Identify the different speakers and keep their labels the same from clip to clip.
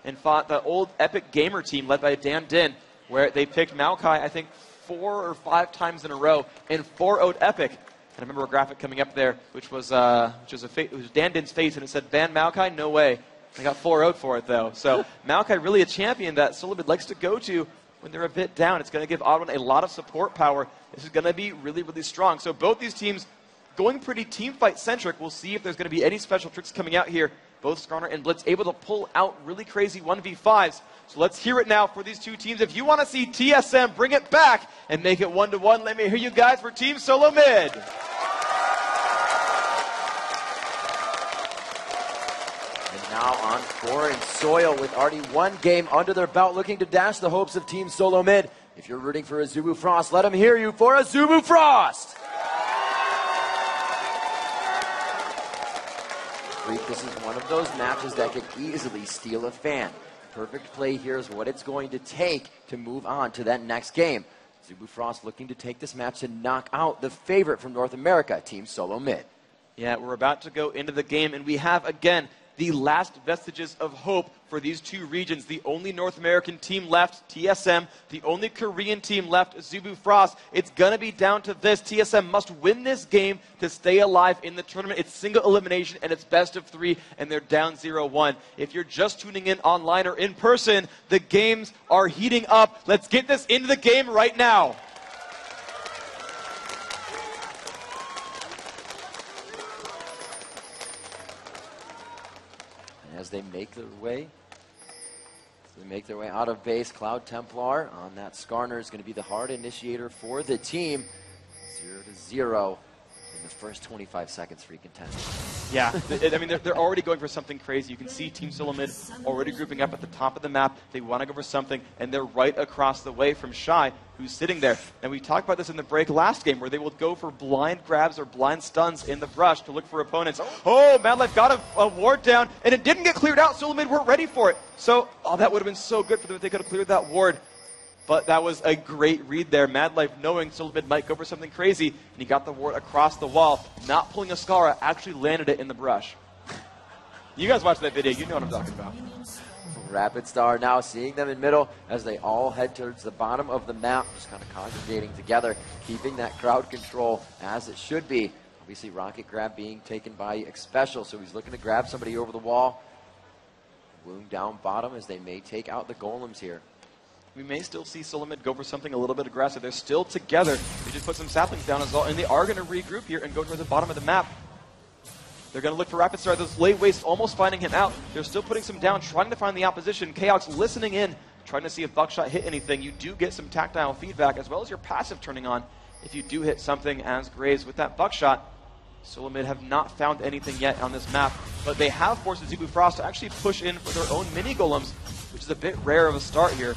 Speaker 1: and fought the old Epic Gamer team led by Dan Din, where they picked Maokai, I think, 4 or 5 times in a row and 4-0'd Epic. And I remember a graphic coming up there, which was Dan Din's face, and it said, "Ban Maokai? No way." I got 4-0'd for it, though. So Maokai really a champion that Solomid likes to go to when they're a bit down. It's going to give Oddone a lot of support power. This is going to be really, really strong. So both these teams going pretty team fight centric. We'll see if there's going to be any special tricks coming out here. Both Skarner and Blitz able to pull out really crazy 1v5s. So let's hear it now for these two teams. If you want to see TSM bring it back and make it 1-1, let me hear you guys for Team Solo Mid.
Speaker 2: Now on foreign soil with already 1 game under their belt, looking to dash the hopes of Team Solo Mid. If you're rooting for Azubu Frost, let them hear you for Azubu Frost! This is one of those matches that could easily steal a fan. Perfect play here is what it's going to take to move on to that next game. Azubu Frost looking to take this match to knock out the favorite from North America, Team Solo Mid.
Speaker 1: Yeah, we're about to go into the game, and we have, again, the last vestiges of hope for these two regions. The only North American team left, TSM. The only Korean team left, Azubu Frost. It's going to be down to this. TSM must win this game to stay alive in the tournament. It's single elimination, and it's best of 3, and they're down 0-1. If you're just tuning in online or in person, the games are heating up. Let's get this into the game right now.
Speaker 2: As they make their way out of base, Cloud Templar on that Skarner is going to be the hard initiator for the team. 0-0 in the first 25 seconds free contention.
Speaker 1: Yeah, I mean, they're already going for something crazy. You can see Team Solo Mid already grouping up at the top of the map. They want to go for something, and they're right across the way from Shy, who's sitting there. And we talked about this in the break last game, where they will go for blind grabs or blind stuns in the brush to look for opponents. Oh, Madlife got a ward down, and it didn't get cleared out. Solo Mid weren't ready for it. So, that would have been so good for them if they could have cleared that ward. But that was a great read there. Madlife knowing Solo Mid might go for something crazy, and he got the ward across the wall. Not pulling a Skara, actually landed it in the brush. You guys watch that video, you know what I'm talking about.
Speaker 2: Rapid Star now seeing them in middle as they all head towards the bottom of the map, just kind of congregating together, keeping that crowd control as it should be. Obviously, rocket grab being taken by Xpecial, so he's looking to grab somebody over the wall. Wound down bottom as they may take out the golems here.
Speaker 1: We may still see Solo Mid go for something a little bit aggressive. They're still together. They just put some saplings down as well, and they are going to regroup here and go towards the bottom of the map. They're going to look for Rapid Star. Those late wastes almost finding him out. They're still putting some down, trying to find the opposition. Chaos listening in, trying to see if Buckshot hit anything. You do get some tactile feedback, as well as your passive turning on if you do hit something as Graves with that Buckshot. Solo Mid have not found anything yet on this map, but they have forced Azubu Frost to actually push in for their own mini golems, which is a bit rare of a start here.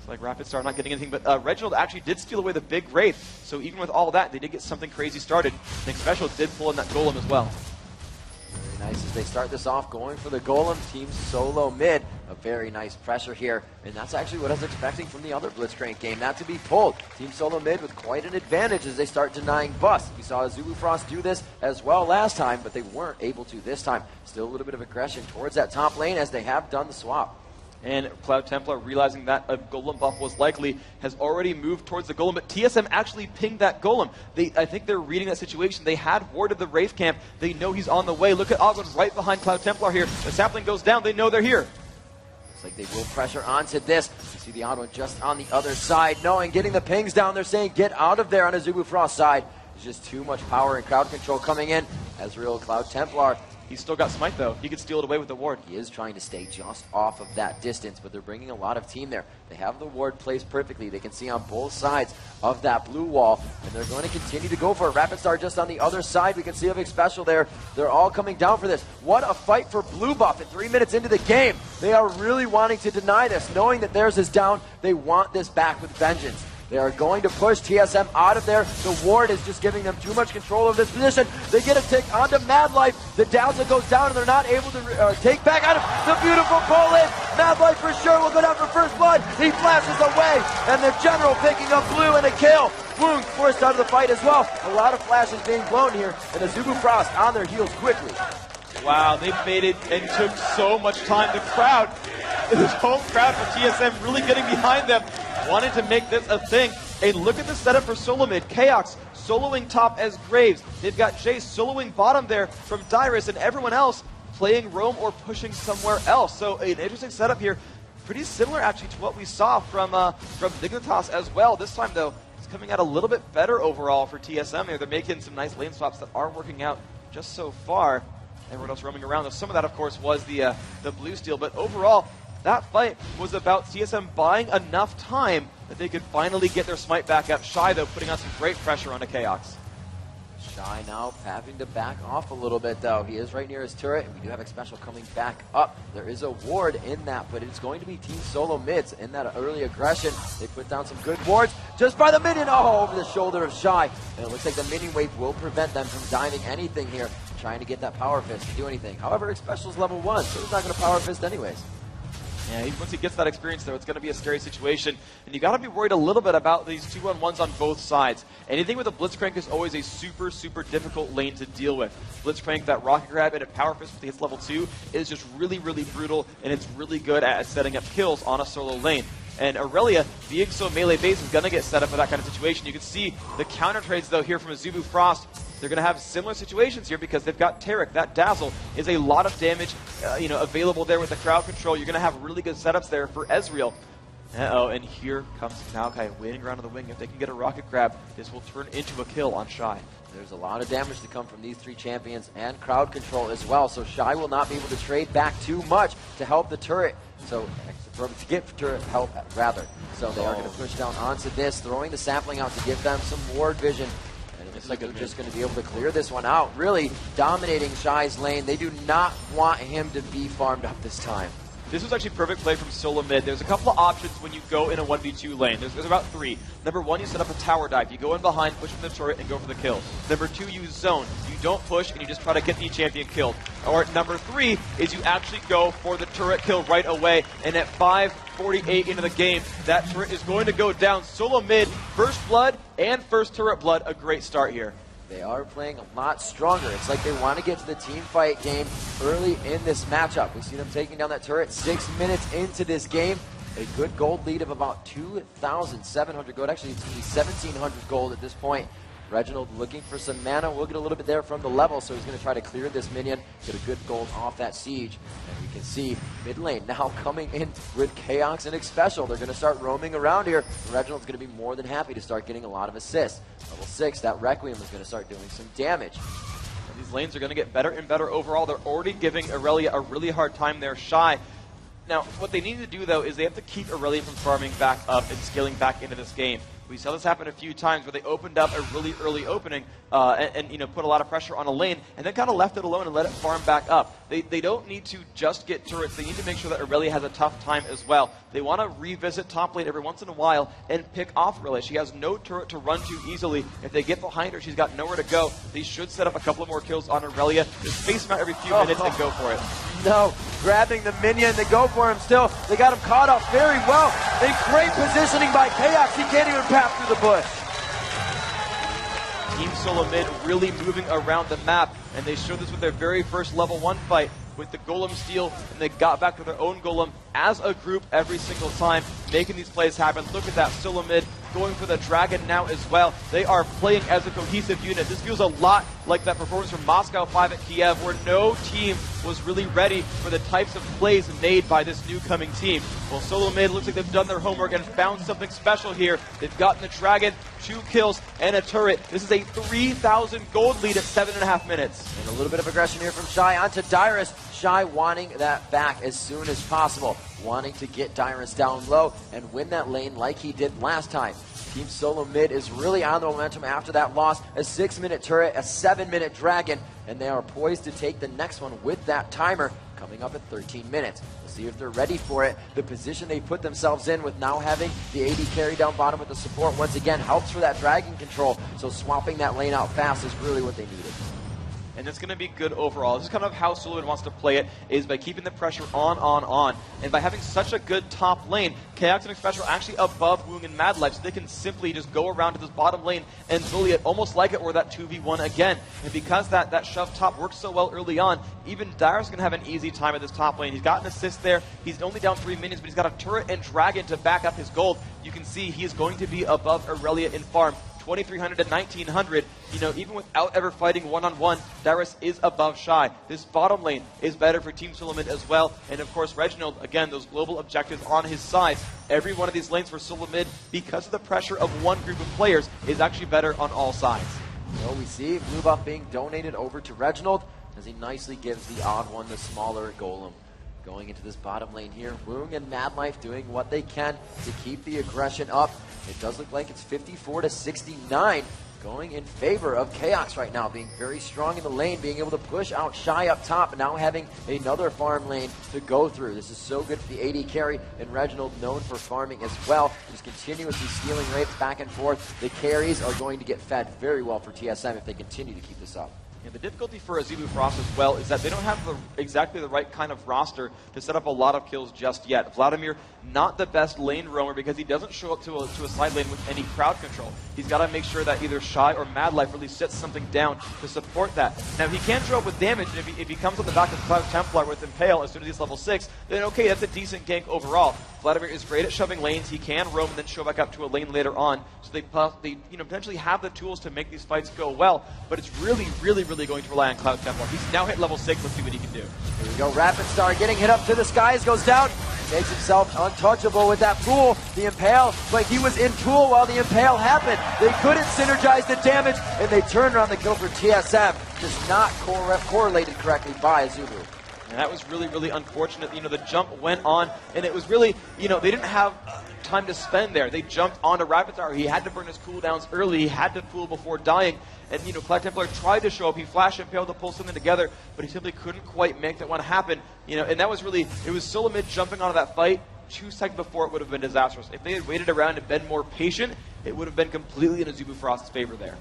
Speaker 1: Like Rapid Star not getting anything, but Reginald actually did steal away the big Wraith, so even with all that, they did get something crazy started. And Xpecial did pull in that Golem as well.
Speaker 2: Very nice as they start this off, going for the Golem. Team Solo Mid, a very nice pressure here, and that's actually what I was expecting from the other Blitzcrank game, not to be pulled. Team Solo Mid with quite an advantage as they start denying bust. We saw Azubu Frost do this as well last time, but they weren't able to this time. Still a little bit of aggression towards that top lane as they have done the swap.
Speaker 1: And Cloud Templar, realizing that a Golem buff was likely, has already moved towards the Golem, but TSM actually pinged that Golem. I think they're reading that situation. They had warded the Wraith camp. They know he's on the way. Look at Ogwen right behind Cloud Templar here. The sapling goes down. They know they're here.
Speaker 2: Looks like they will pressure onto this. You see the odd one just on the other side, knowing getting the pings down. They're saying get out of there on Azubu Frost's side. There's just too much power and crowd control coming in. Ezreal, Cloud Templar.
Speaker 1: He's still got Smite, though. He could steal it away with the ward.
Speaker 2: He is trying to stay just off of that distance, but they're bringing a lot of team there. They have the ward placed perfectly. They can see on both sides of that blue wall, and they're going to continue to go for it. Rapid Star just on the other side. We can see of Xpecial there. They're all coming down for this. What a fight for blue buff at 3 minutes into the game. They are really wanting to deny this, knowing that theirs is down. They want this back with vengeance. They are going to push TSM out of there. The ward is just giving them too much control of this position. They get a tick onto Madlife. The Dazzle goes down, and they're not able to take back out of the beautiful pull-in. Madlife for sure will go down for first blood. He flashes away, and the General picking up blue and a kill. Wound forced out of the fight as well. A lot of flashes being blown here, and Azubu Frost on their heels quickly.
Speaker 1: Wow, they faded and took so much time. The crowd, this home crowd for TSM really getting behind them, wanted to make this a thing. And look at the setup for solo mid. Chaos soloing top as Graves. They've got Jay soloing bottom there from Dyrus, and everyone else playing roam or pushing somewhere else. So an interesting setup here. Pretty similar actually to what we saw from Dignitas as well. This time though, it's coming out a little bit better overall for TSM here. They're making some nice lane swaps that are working out just so far. Everyone else roaming around. Though some of that, of course, was the blue steal. But overall, that fight was about TSM buying enough time that they could finally get their smite back up. Shy, though, putting on some great pressure onto Chaos.
Speaker 2: Shy now having to back off a little bit, though. He is right near his turret, and we do have Xpecial coming back up. There is a ward in that, but it's going to be Team Solo mids in that early aggression. They put down some good wards just by the minion. Oh, over the shoulder of Shy. And it looks like the minion wave will prevent them from diving anything here, trying to get that power fist to do anything. However, Xpecial's level 1, so he's not going to power fist anyways.
Speaker 1: Yeah, once he gets that experience, though, it's going to be a scary situation. And you got to be worried a little bit about these 2-on-1s on both sides. Anything with a Blitzcrank is always a super, super difficult lane to deal with. Blitzcrank, that rocket grab, and a power fist when he hits level 2 is just really, really brutal, and it's really good at setting up kills on a solo lane. And Aurelia, being so melee-based, is going to get set up for that kind of situation. You can see the counter trades, though, here from Azubu Frost. They're going to have similar situations here because they've got Tarek. That Dazzle is a lot of damage available there with the crowd control. You're going to have really good setups there for Ezreal. Uh-oh, and here comes Maokai waiting around on the wing. If they can get a rocket grab, this will turn into a kill on Shy.
Speaker 2: There's a lot of damage to come from these three champions and crowd control as well, so Shy will not be able to trade back too much to help the turret. So, to get turret help, rather. So they are going to push down onto this, throwing the sapling out to give them some ward vision. And it looks like they're just going to be able to clear this one out, really dominating Shy's lane. They do not want him to be farmed up this time.
Speaker 1: This was actually perfect play from solo mid. There's a couple of options when you go in a 1v2 lane. There's about 3. Number 1, you set up a tower dive. You go in behind, push from the turret, and go for the kill. Number 2, you zone. You don't push, and you just try to get the champion killed. Or number 3 is you actually go for the turret kill right away, and at 5:48 into the game, that turret is going to go down. Solo mid, first blood, and first turret blood. A great start here.
Speaker 2: They are playing a lot stronger. It's like they want to get to the team fight game early in this matchup. We see them taking down that turret 6 minutes into this game. A good gold lead of about 2,700 gold. Actually, it's going to be 1,700 gold at this point. Reginald looking for some mana. We'll get a little bit there from the level, so he's going to try to clear this minion, get a good gold off that siege. And we can see mid lane now coming in with Chaos and Xpecial. They're going to start roaming around here. Reginald's going to be more than happy to start getting a lot of assists. Level 6, that Requiem is going to start doing some damage.
Speaker 1: And these lanes are going to get better and better overall. They're already giving Aurelia a really hard time there. Shy. Now, what they need to do, though, is they have to keep Aurelia from farming back up and scaling back into this game. We saw this happen a few times where they opened up a really early opening and put a lot of pressure on a lane and then kind of left it alone and let it farm back up. They don't need to just get turrets. They need to make sure that Aurelia has a tough time as well. They want to revisit top lane every once in a while and pick off Aurelia. She has no turret to run to easily. If they get behind her, she's got nowhere to go. They should set up a couple of more kills on Aurelia. Just face them out every few minutes and go for it.
Speaker 2: No, grabbing the minion, they go for him still. They got him caught up very well. In great positioning by Chaos. He can't even pass through the bush.
Speaker 1: Team Solo mid really moving around the map, and they showed this with their very first level 1 fight with the Golem steal, and they got back to their own Golem as a group every single time, making these plays happen. Look at that, Solo mid going for the Dragon now as well. They are playing as a cohesive unit. This feels a lot like that performance from Moscow 5 at Kiev, where no team was really ready for the types of plays made by this new coming team. Well, Solo mid looks like they've done their homework and found something special here. They've gotten the Dragon, 2 kills, and a turret. This is a 3,000 gold lead at 7.5 minutes.
Speaker 2: And a little bit of aggression here from Shy onto Dyrus. Shy wanting that back as soon as possible, wanting to get Dyrus down low and win that lane like he did last time. Team Solo mid is really on the momentum after that loss. A 6-minute turret, a 7-minute Dragon, and they are poised to take the next one with that timer coming up at 13 minutes. We'll see if they're ready for it. The position they put themselves in with now having the AD carry down bottom with the support once again helps for that Dragon control, so swapping that lane out fast is really what they needed.
Speaker 1: and that's going to be good overall. This is kind of how Sullivan wants to play it, is by keeping the pressure on, and by having such a good top lane, Chaos and Express are actually above Woong and Mad Life, so they can simply just go around to this bottom lane and bully it, almost like it were that 2v1 again. And because that shove top worked so well early on, even Dyrus is going to have an easy time at this top lane. He's got an assist there. He's only down 3 minions, but he's got a turret and dragon to back up his gold. You can see he is going to be above Aurelia in farm. 2,300 to 1,900, you know, even without ever fighting one-on-one, Dyrus is above Shy. This bottom lane is better for Team Suleiman as well, and of course Reginald, again, those global objectives on his side. Every one of these lanes for Suleiman, because of the pressure of one group of players, is actually better on all sides.
Speaker 2: So we see blue buff being donated over to Reginald, as he nicely gives the odd one the smaller golem. Going into this bottom lane here, Woong and Mad Life doing what they can to keep the aggression up. It does look like it's 54 to 69 going in favor of Chaos right now, being very strong in the lane, being able to push out Shy up top, and now having another farm lane to go through. This is so good for the AD carry, and Reginald known for farming as well, just continuously stealing rates back and forth. The carries are going to get fed very well for TSM if they continue to keep this up.
Speaker 1: And the difficulty for Azubu Frost as well is that they don't have exactly the right kind of roster to set up a lot of kills just yet. Vladimir, not the best lane roamer because he doesn't show up to a side lane with any crowd control. He's got to make sure that either Shy or Mad Life really sets something down to support that. Now, he can show up with damage, and if he comes on the back of Cloud Templar with Impale as soon as he's level 6, then okay, that's a decent gank overall. Vladimir is great at shoving lanes. He can roam and then show back up to a lane later on. So they potentially have the tools to make these fights go well, but it's really going to rely on Cloud Templar. He's now hit level 6. Let's see what he can do.
Speaker 2: Here we go. Rapid Star getting hit up to the skies, goes down. Makes himself untouchable with that pool. The Impale, like he was in pool while the Impale happened. They couldn't synergize the damage, and they turned around the kill for TSM. Just not correlated correctly by Azubu.
Speaker 1: And that was really unfortunate. You know, the jump went on, and it was really, you know, they didn't have time to spend there. They jumped onto Rapid Star. He had to burn his cooldowns early. He had to pool before dying. And, you know, Cloud Templar tried to show up. He flashed and failed to pull something together, but he simply couldn't quite make that one happen. You know, and that was really, it was Suleiman jumping onto that fight 2 seconds before it would have been disastrous. If they had waited around and been more patient, it would have been completely in Azubu Frost's favor there.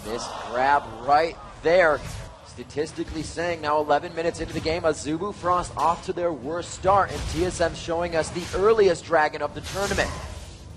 Speaker 2: Missed grab right there. Statistically saying, now 11 minutes into the game, Azubu Frost off to their worst start, and TSM showing us the earliest dragon of the tournament.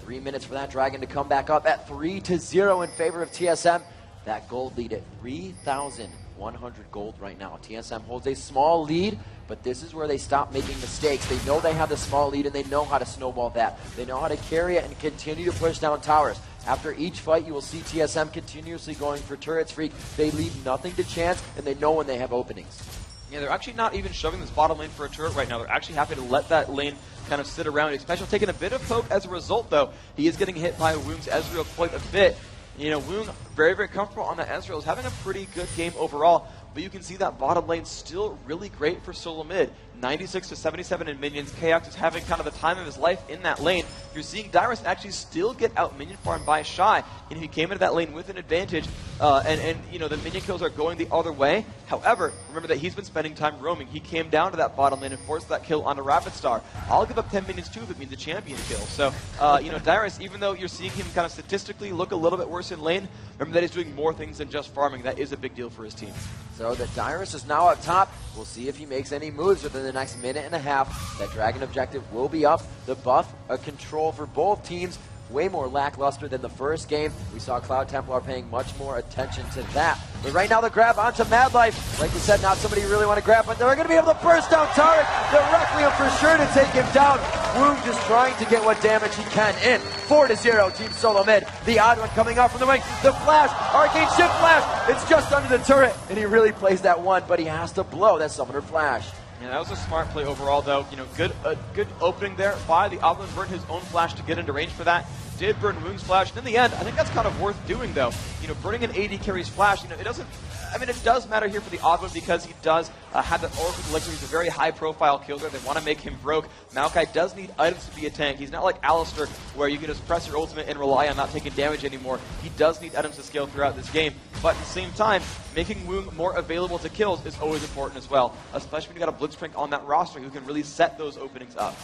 Speaker 2: 3 minutes for that dragon to come back up at 3-0 in favor of TSM. That gold lead at 3,100 gold right now. TSM holds a small lead, but this is where they stop making mistakes. They know they have the small lead, and they know how to snowball that. They know how to carry it and continue to push down towers. After each fight, you will see TSM continuously going for turrets freak. They leave nothing to chance, and they know when they have openings.
Speaker 1: Yeah, they're actually not even shoving this bottom lane for a turret right now. They're actually happy to let that lane kind of sit around. Especially taking a bit of poke as a result, though. He is getting hit by Woong's Ezreal quite a bit. You know, Woong, very comfortable on that Ezreal. Is having a pretty good game overall. But you can see that bottom lane still really great for solo mid. 96 to 77 in minions. Chaos is having kind of the time of his life in that lane. You're seeing Dyrus actually still get out minion farmed by Shy. And he came into that lane with an advantage. And you know, the minion kills are going the other way. However, remember that he's been spending time roaming. He came down to that bottom lane and forced that kill onto Rapid Star. I'll give up 10 minions too if it means a champion kill. So, you know, Dyrus, even though you're seeing him kind of statistically look a little bit worse in lane, remember that he's doing more things than just farming. That is a big deal for his team.
Speaker 2: So the Dyrus is now up top. We'll see if he makes any moves within the next minute and a half. That dragon objective will be up. The buff, a control for both teams. Way more lackluster than the first game. We saw Cloud Templar paying much more attention to that. But right now the grab onto Mad Life. Like we said, not somebody you really want to grab, but they're going to be able to burst down Tarek. The Requiem for sure to take him down. Woong just trying to get what damage he can in. 4-0, Team Solo Mid. The odd one coming out from the wing. The flash, Arcane Shift Flash. It's just under the turret, and he really plays that one, but he has to blow that Summoner Flash.
Speaker 1: Yeah, that was a smart play overall, though. You know, good opening there by the Oblin. Burned his own flash to get into range for that. Did burn Woong's flash. And in the end, I think that's kind of worth doing, though. You know, burning an AD carry's flash, you know, it doesn't... I mean, it does matter here for the Oblin because he does have that Oracle Elixir. He's a very high-profile killer. They want to make him broke. Maokai does need items to be a tank. He's not like Alistar, where you can just press your ultimate and rely on not taking damage anymore. He does need items to scale throughout this game. But at the same time, making Woong more available to kills is always important as well, especially when you got a Blitzcrank on that roster who can really set those openings up.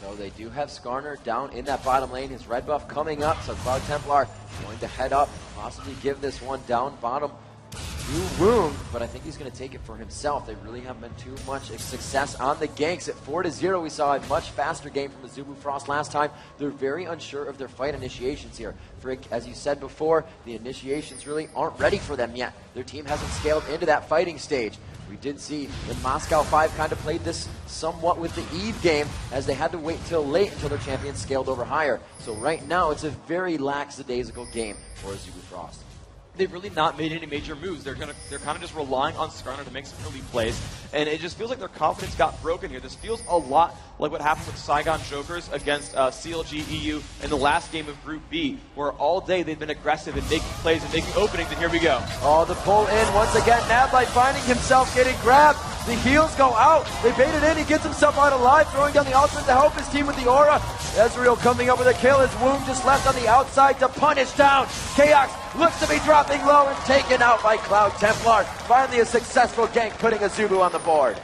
Speaker 2: So they do have Skarner down in that bottom lane. His red buff coming up, so Cloud Templar going to head up, possibly give this one down bottom. Woong, but I think he's going to take it for himself. They really haven't been too much success on the ganks. At 4-0, we saw a much faster game from Azubu Frost last time. They're very unsure of their fight initiations here. Frick, as you said before, the initiations really aren't ready for them yet. Their team hasn't scaled into that fighting stage. We did see the Moscow 5 kind of played this somewhat with the Eve game, as they had to wait till late until their champions scaled over higher. So right now, it's a very lackadaisical game for Azubu Frost.
Speaker 1: They've really not made any major moves. They're kind of just relying on Skarner to make some early plays, and it just feels like their confidence got broken here. This feels a lot like what happened with Saigon Jokers against CLG EU in the last game of Group B, where all day they've been aggressive and making plays and making openings, and here we go.
Speaker 2: Oh, the pull in once again. Nadlight finding himself getting grabbed. The heels go out. They bait it in. He gets himself out alive, throwing down the ultimate to help his team with the aura. Ezreal coming up with a kill. His Wound just left on the outside to punish down. Chaos looks to be dropping low and taken out by Cloud Templar. Finally a successful gank, putting Azubu on the board.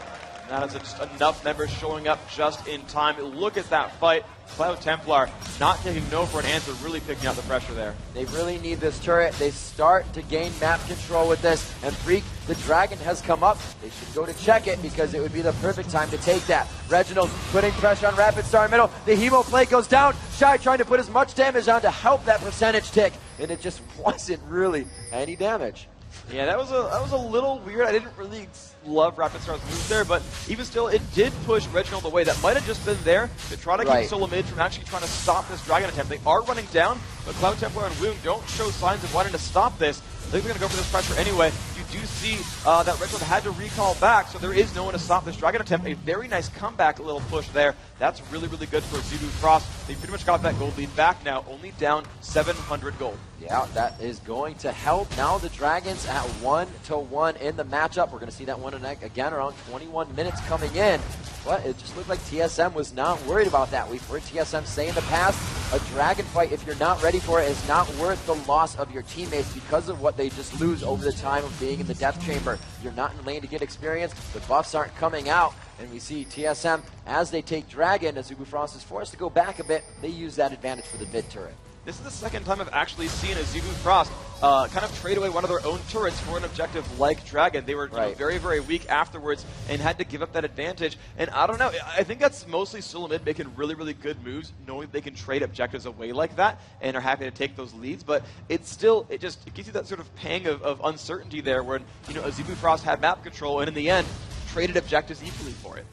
Speaker 1: That is just enough members showing up just in time. Look at that fight. Cloud Templar not taking no for an answer, really picking out the pressure there.
Speaker 2: They really need this turret. They start to gain map control with this. And Freak, the dragon has come up. They should go to check it because it would be the perfect time to take that. Reginald putting pressure on Rapid Star in middle. The Hemo play goes down. Shy trying to put as much damage on to help that percentage tick. And it just wasn't really any damage.
Speaker 1: Yeah, that was a little weird. I didn't really love Rapid Star's moves there, but even still, it did push Reginald away. That might have just been there to try to keep solo mid from actually trying to stop this dragon attempt. They are running down, but Cloud Templar and Wound don't show signs of wanting to stop this. I think they're going to go for this pressure anyway. You do see that Reginald had to recall back, so there is no one to stop this dragon attempt. A very nice comeback, little push there. That's really, really good for Azubu Frost. They pretty much got that gold lead back now, only down 700 gold.
Speaker 2: Yeah, that is going to help. Now the Dragons at 1-1 in the matchup. We're going to see that one again around 21 minutes coming in. But it just looked like TSM was not worried about that. We've heard TSM say in the past, a dragon fight, if you're not ready for it, is not worth the loss of your teammates because of what they just lose over the time of being in the death chamber. You're not in lane to get experience. The buffs aren't coming out. And we see TSM, as they take Dragon, Azubu Frost is forced to go back a bit. They use that advantage for the mid turret.
Speaker 1: This is the second time I've actually seen Azubu Frost kind of trade away one of their own turrets for an objective like Dragon. They were very, very weak afterwards and had to give up that advantage. And I don't know, I think that's mostly solo mid making really, really good moves, knowing they can trade objectives away like that and are happy to take those leads. But it's still, it gives you that sort of pang of uncertainty there when, you know, Azubu Frost had map control and in the end, traded objectives equally for it.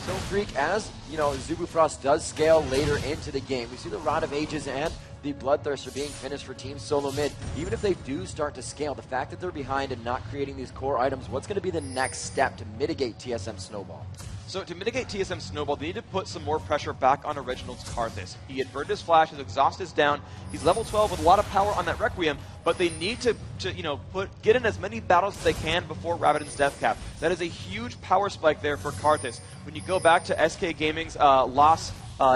Speaker 2: So, Freak, as you know, Azubu Frost does scale later into the game. We see the Rod of Ages and the Bloodthirst are being finished for Team Solo Mid. Even if they do start to scale, the fact that they're behind and not creating these core items, what's going to be the next step to mitigate TSM Snowball?
Speaker 1: So to mitigate TSM Snowball, they need to put some more pressure back on Reginald's Karthus. He had burned his flash, his exhaust is down, he's level 12 with a lot of power on that Requiem, but they need to you know, get in as many battles as they can before Rabbidan's Death Cap. That is a huge power spike there for Karthus. When you go back to SK Gaming's loss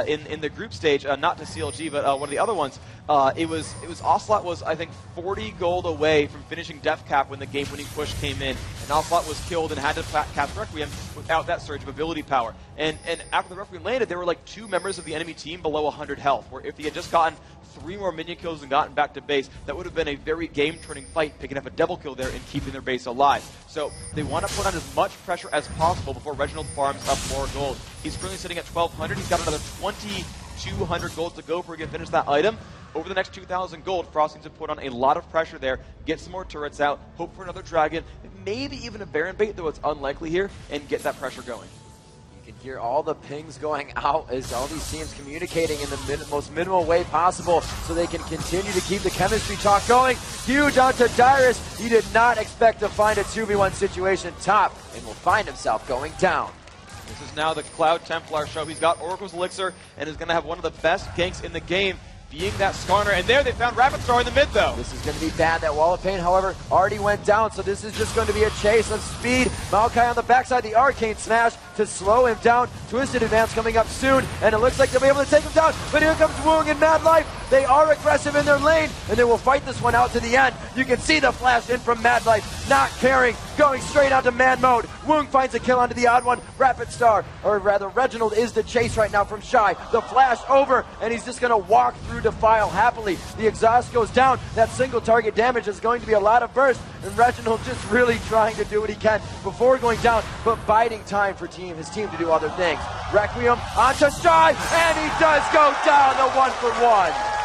Speaker 1: in the group stage, not to CLG, but one of the other ones, it was Ocelot was, I think, 40 gold away from finishing Death Cap when the game-winning push came in, and Ocelot was killed and had to cast Requiem without that surge of ability power. And after the Requiem landed, there were like 2 members of the enemy team below 100 health, where if he had just gotten 3 more minion kills and gotten back to base, that would have been a very game-turning fight, picking up a double kill there and keeping their base alive. So they want to put on as much pressure as possible before Reginald farms up more gold. He's currently sitting at 1,200. He's got another 2,200 gold to go before he can finish that item. Over the next 2,000 gold, Frost needs to put on a lot of pressure there, get some more turrets out, hope for another dragon, maybe even a Baron bait, though it's unlikely here, and get that pressure going.
Speaker 2: You can hear all the pings going out as all these teams communicating in the most minimal way possible so they can continue to keep the chemistry talk going. Huge onto Dyrus. He did not expect to find a 2v1 situation top and will find himself going down.
Speaker 1: This is now the Cloud Templar show. He's got Oracle's Elixir and is going to have one of the best ganks in the game, being that Skarner. And there they found Rapid Star in the mid, though.
Speaker 2: This is going to be bad. That Wall of Pain, however, already went down, so this is just going to be a chase of speed. Maokai on the backside, the Arcane Smash to slow him down. Twisted Advance coming up soon, and it looks like they'll be able to take him down. But here comes Woong and Mad Life. They are aggressive in their lane, and they will fight this one out to the end. You can see the flash in from Mad Life. not caring, going straight onto man mode. Woong finds a kill onto the odd one. Rapid Star, or rather Reginald, is the chase right now from Shy. The flash over, and he's just going to walk through Defile happily. The exhaust goes down. That single target damage is going to be a lot of burst, and Reginald just really trying to do what he can before going down, but biding time for his team to do other things. Requiem onto Shy, and he does go down the 1-for-1.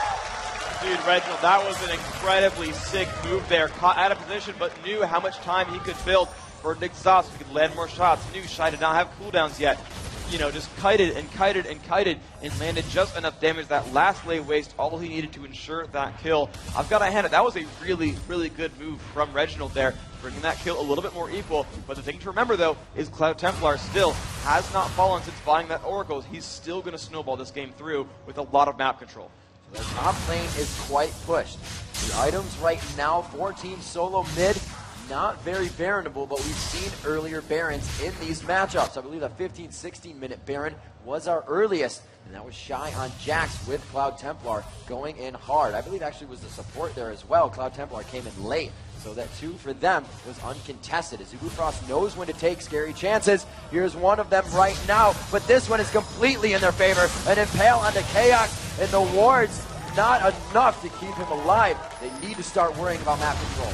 Speaker 1: Dude, Reginald, that was an incredibly sick move there. Caught out of position, but knew how much time he could build for an exhaust. He could land more shots. Knew Shy did not have cooldowns yet. You know, just kited and kited and kited and landed just enough damage. That last lay waste, all he needed to ensure that kill. I've got to hand it, that was a really, really good move from Reginald there, bringing that kill a little bit more equal. But the thing to remember, though, is Cloud Templar still has not fallen since buying that Oracle. He's still going to snowball this game through with a lot of map control.
Speaker 2: The top lane is quite pushed. The items right now for Team Solo mid, not very Baronable, but we've seen earlier Barons in these matchups. I believe the 15-16 minute Baron was our earliest, and that was Shy on Jax with Cloud Templar going in hard. I believe actually was the support there as well. Cloud Templar came in late, so that 2 for them was uncontested. Azubu Frost knows when to take scary chances. Here's one of them right now, but this one is completely in their favor. An Impale onto Chaos, and the wards not enough to keep him alive. They need to start worrying about map control.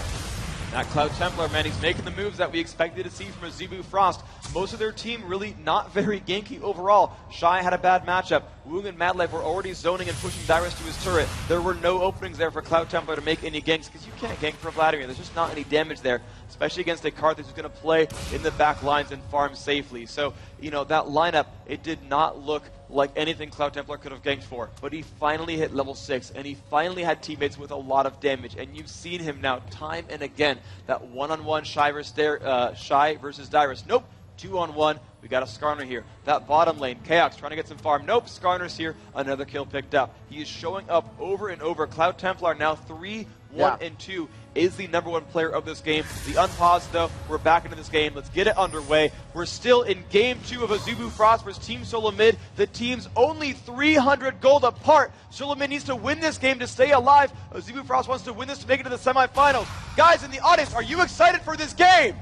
Speaker 1: That Cloud Templar, man, he's making the moves that we expected to see from Azubu Frost. Most of their team really not very ganky overall. Shy had a bad matchup. Woong and Madlife were already zoning and pushing Dyrus to his turret. There were no openings there for Cloud Templar to make any ganks, because you can't gank for Vladimir. There's just not any damage there, especially against a Karthus who's going to play in the back lines and farm safely. So, you know, that lineup, it did not look like anything Cloud Templar could have ganked for. But he finally hit level 6, and he finally had teammates with a lot of damage. And you've seen him now time and again. That one-on-one Shy versus Dyrus. Nope. 2-on-1. We got a Skarner here. That bottom lane, Chaos trying to get some farm. Nope, Skarner's here. Another kill picked up. He is showing up over and over. Cloud Templar now 3, 1, and 2 is the #1 player of this game. The unpaused, though, we're back into this game. Let's get it underway. We're still in game 2 of Azubu Frost versus Team Solo Mid. The team's only 300 gold apart. Solo Mid needs to win this game to stay alive. Azubu Frost wants to win this to make it to the semifinals. Guys in the audience, are you excited for this game?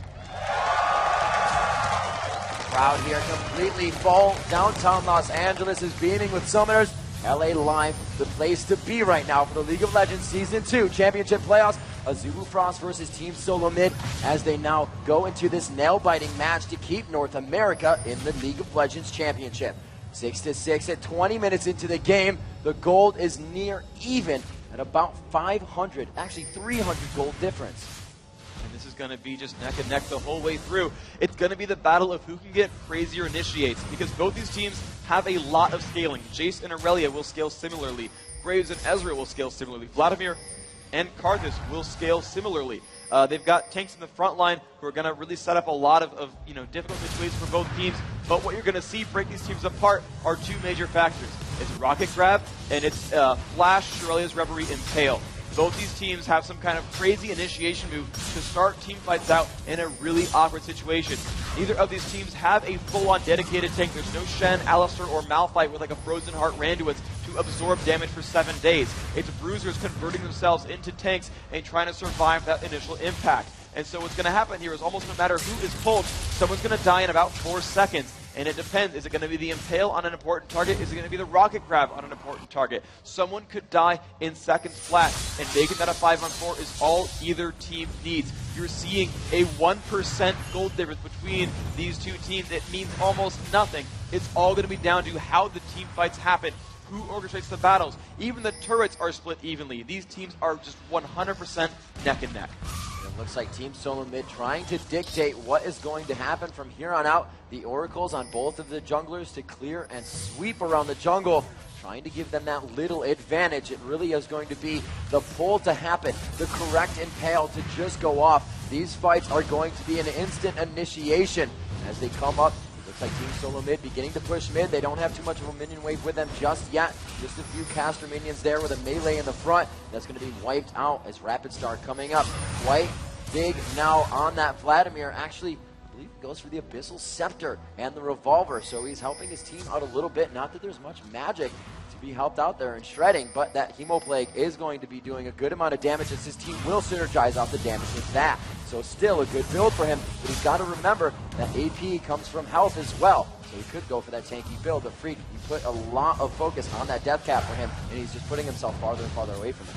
Speaker 2: Crowd here completely full. Downtown Los Angeles is beaming with summoners. LA Live, the place to be right now for the League of Legends Season 2 Championship Playoffs. Azubu Frost versus Team Solo Mid as they now go into this nail-biting match to keep North America in the League of Legends Championship. 6-6 at 20 minutes into the game. The gold is near even at about 500, actually 300 gold difference.
Speaker 1: And this is going to be just neck and neck the whole way through. It's going to be the battle of who can get crazier initiates, because both these teams have a lot of scaling. Jace and Aurelia will scale similarly. Graves and Ezreal will scale similarly. Vladimir and Karthus will scale similarly. They've got tanks in the front line who are going to really set up a lot of difficult situations for both teams. But what you're going to see break these teams apart are 2 major factors. It's Rocket Grab and it's Flash, Aurelia's Reverie, and Tail. Both these teams have some kind of crazy initiation move to start team fights out in a really awkward situation. Neither of these teams have a full-on dedicated tank. There's no Shen, Alistar, or Malphite with like a Frozen Heart Randuin to absorb damage for 7 days. It's Bruisers converting themselves into tanks and trying to survive that initial impact. And so what's going to happen here is almost no matter who is pulled, someone's going to die in about 4 seconds. And it depends. Is it going to be the Impale on an important target? Is it going to be the Rocket Grab on an important target? Someone could die in seconds flat, and making that a 5-on-4 is all either team needs. You're seeing a 1% gold difference between these 2 teams. It means almost nothing. It's all going to be down to how the team fights happen, who orchestrates the battles. Even the turrets are split evenly. These teams are just 100% neck and neck.
Speaker 2: It looks like Team Solo Mid trying to dictate what is going to happen from here on out. The oracles on both of the junglers to clear and sweep around the jungle, trying to give them that little advantage. It really is going to be the pull to happen, the correct Impale to just go off. These fights are going to be an instant initiation as they come up. Looks like Team Solo Mid beginning to push mid. They don't have too much of a minion wave with them just yet. Just a few caster minions there with a melee in the front. That's going to be wiped out as Rapid Star coming up. Quite big now on that Vladimir. Actually, I believe he goes for the Abyssal Scepter and the Revolver. So he's helping his team out a little bit. Not that there's much magic to be helped out there in shredding, but that Hemoplague is going to be doing a good amount of damage as his team will synergize off the damage with that. So still a good build for him, but he's got to remember that AP comes from health as well. So he could go for that tanky build, but Freak, you put a lot of focus on that death cap for him, and he's just putting himself farther and farther away from it.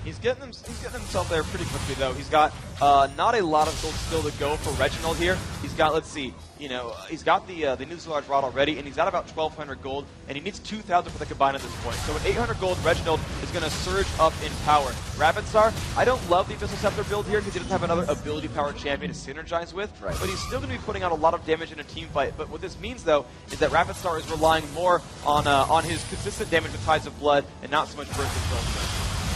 Speaker 1: He's getting himself there pretty quickly, though. He's got not a lot of gold still to go for Reginald here. He's got, let's see, he's got the nuclear large rod already, and he's got about 1,200 gold, and he needs 2,000 for the combine at this point. So with 800 gold, Reginald is going to surge up in power. Rapid Star, I don't love the Abyssal Scepter build here because he doesn't have another ability power champion to synergize with,
Speaker 2: right.
Speaker 1: But he's still going to be putting out a lot of damage in a team fight. But what this means, though, is that Rapid Star is relying more on his consistent damage with Tides of Blood and not so much burst control.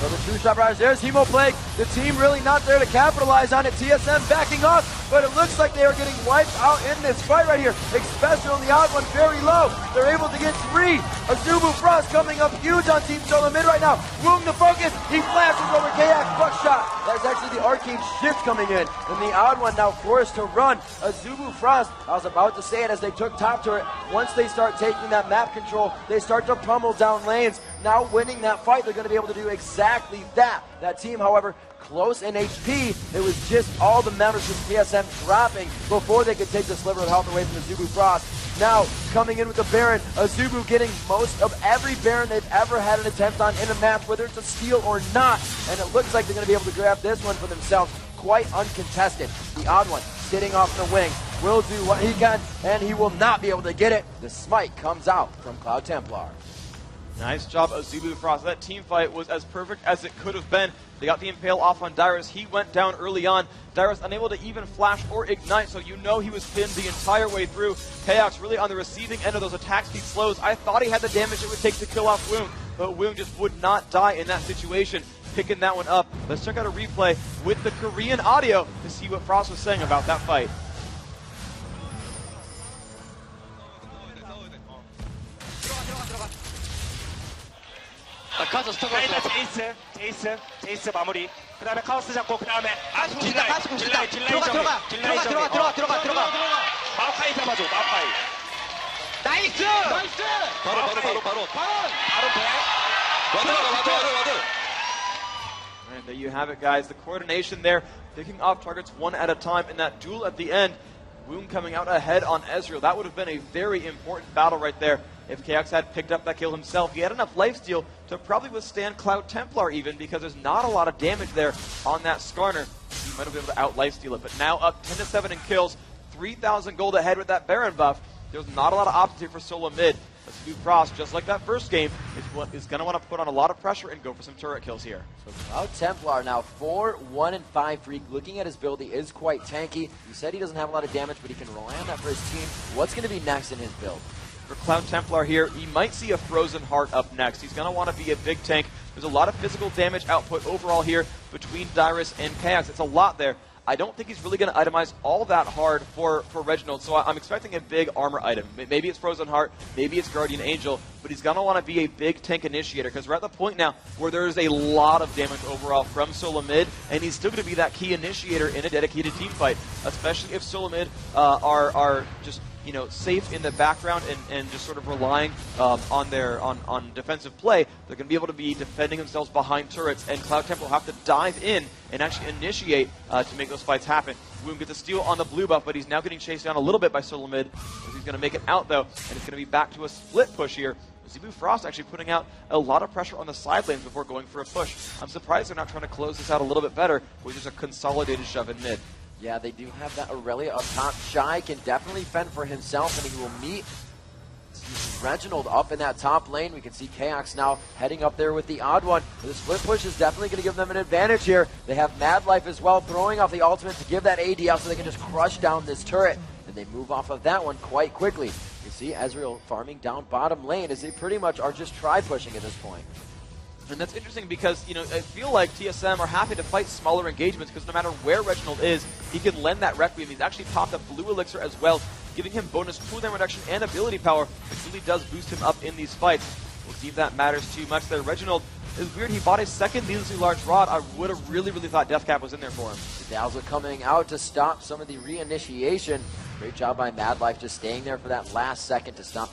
Speaker 2: So the two-shot rise, there's Hemo Plague. The team really not there to capitalize on it. TSM backing off, but it looks like they are getting wiped out in this fight right here. Especially on the odd one, very low. They're able to get 3. Azubu Frost coming up huge on Team Solo Mid right now. Woong the focus, he flashes over Kayak, buckshot. That's actually the arcane shift coming in. And the odd one now forced to run. Azubu Frost, I was about to say it as they took top turret. Once they start taking that map control, they start to pummel down lanes. Now winning that fight, they're going to be able to do exactly that. That team, however, close in HP. It was just all the members of TSM dropping before they could take the sliver of health away from Azubu Frost. Now, coming in with the Baron, Azubu getting most of every Baron they've ever had an attempt on in a match, whether it's a steal or not. And it looks like they're going to be able to grab this one for themselves, quite uncontested. The odd one, sitting off the wing, will do what he can, and he will not be able to get it. The smite comes out from Cloud Templar.
Speaker 1: Nice job, Azubu Frost. That team fight was as perfect as it could have been. They got the Impale off on Dyrus. He went down early on. Dyrus unable to even flash or ignite, so you know he was pinned the entire way through. Chaos really on the receiving end of those attack speed slows. I thought he had the damage it would take to kill off Woong, but Woong just would not die in that situation. Picking that one up. Let's check out a replay with the Korean audio to see what Frost was saying about that fight.
Speaker 3: 제이스 마무리. 그다음에 카오스 잡고 그다음에 아즈부 딜라이
Speaker 4: 들어가
Speaker 3: 마오카이 잡아줘. 마오카이.
Speaker 4: 나이스
Speaker 3: 바로
Speaker 1: And there you have it, guys. The coordination there, picking off targets one at a time in that duel at the end. Woong coming out ahead on Ezreal. That would have been a very important battle right there. If KX had picked up that kill himself, he had enough lifesteal to probably withstand Cloud Templar even, because there's not a lot of damage there on that Skarner. He might have been able to out-lifesteal it, but now up 10-7 in kills, 3,000 gold ahead with that Baron buff. There's not a lot of options here for solo mid. Azubu Frost, just like that first game, is going to want to put on a lot of pressure and go for some turret kills here.
Speaker 2: So Cloud Templar now 4-1-5 Freak. Looking at his build, he is quite tanky. You said he doesn't have a lot of damage, but he can rely on that for his team. What's going to be next in his build?
Speaker 1: For Cloud Templar here, he might see a Frozen Heart up next. He's going to want to be a big tank. There's a lot of physical damage output overall here between Dyrus and Chaos. It's a lot there. I don't think he's really going to itemize all that hard for Reginald, so I'm expecting a big armor item. Maybe it's Frozen Heart, maybe it's Guardian Angel, but he's going to want to be a big tank initiator, because we're at the point now where there's a lot of damage overall from solo mid, and he's still going to be that key initiator in a dedicated team fight, especially if solo mid are just safe in the background and just sort of relying on defensive play. They're going to be able to be defending themselves behind turrets, and Cloud Temple will have to dive in and actually initiate to make those fights happen. Woong gets a steal on the blue buff, but he's now getting chased down a little bit by Solo Mid. He's going to make it out, though, and it's going to be back to a split push here. Azubu Frost actually putting out a lot of pressure on the side lanes before going for a push. I'm surprised they're not trying to close this out a little bit better with just a consolidated shove in mid.
Speaker 2: Yeah, they do have that Aurelia up top. Shy can definitely fend for himself, and he will meet Reginald up in that top lane. We can see Chaos now heading up there with the odd one. The split push is definitely going to give them an advantage here. They have Mad Life as well, throwing off the ultimate to give that AD out so they can just crush down this turret. And they move off of that one quite quickly. You see Ezreal farming down bottom lane as they pretty much are just try-pushing at this point.
Speaker 1: And that's interesting because, I feel like TSM are happy to fight smaller engagements because no matter where Reginald is, he can lend that Requiem. He's actually popped a blue elixir as well, giving him bonus cooldown reduction and ability power, which really does boost him up in these fights. We'll see if that matters too much there. Reginald is weird. He bought his second needlessly large rod. I would have really thought Death Cap was in there for him.
Speaker 2: Dazzle coming out to stop some of the reinitiation. Great job by Mad Life just staying there for that last second to stop any